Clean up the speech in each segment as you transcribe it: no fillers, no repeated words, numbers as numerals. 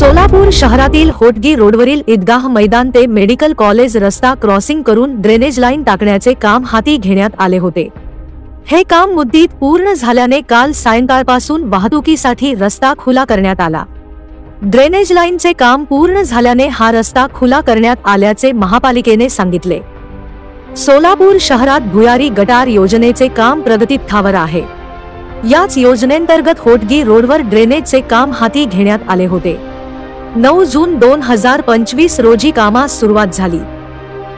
सोलापूर शहरातील होटगी रोडवरील ईदगाह मैदान ते मेडिकल कॉलेज रस्ता क्रॉसिंग करून ड्रेनेज लाईन टाकण्याचे काम हाती घेण्यात आले होते। हे काम मुदतीत पूर्ण झाल्याने काल सायंकाळपासून वाहतुकीसाठी रस्ता खुला करण्यात आला। ड्रेनेज लाईनचे काम पूर्ण झाल्याने हा रस्ता खुला करण्यात आल्याचे महापालिकेने सांगितले। सोलापूर शहरात भुयारी गटार योजनेचे काम प्रगतीपथावर आहे। याच योजनेंतर्गत होटगी रोडवर ड्रेनेजचे काम हाती घेण्यात आले होते। 9 जून 2025 रोजी कामास सुरुवात झाली।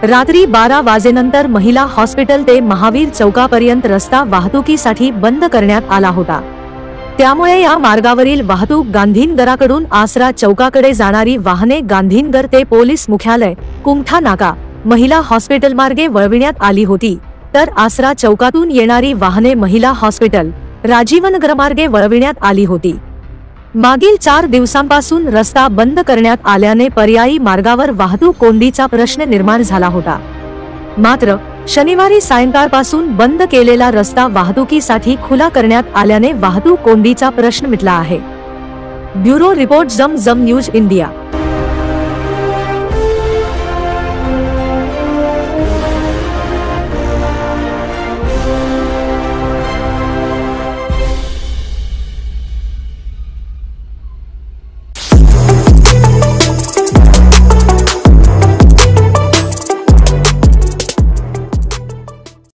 रात्री 12 वाजेनंतर महिला हॉस्पिटल ते महावीर चौकापर्यंत रस्ता वाहतुकीसाठी बंद करण्यात आला होता। त्यामुळे या मार्गावरील वाहतूक गांधीनगराकडून आसरा चौकाकडे जाणारी वाहने गांधीनगर ते पोलीस मुख्यालय, कुमठा नाका, महिला हॉस्पिटल मार्गे वळविण्यात आली होती, तर आसरा चौकातून येणारी वाहने महिला हॉस्पिटल, राजीवनगर मार्गे वळविण्यात आली होती। मागील 4 दिवसांपासून रस्ता बंद करण्यात आल्याने पर्यायी मार्गावर वाहतूक कोंडीचा प्रश्न निर्माण झाला होता। मात्र शनिवारी सायंकाळपासून बंद केलेला रस्ता वाहतुकीसाठी खुला करण्यात आल्याने वाहतूक कोंडीचा प्रश्न मिटला आहे। ब्युरो रिपोर्ट जम न्यूज इंडिया।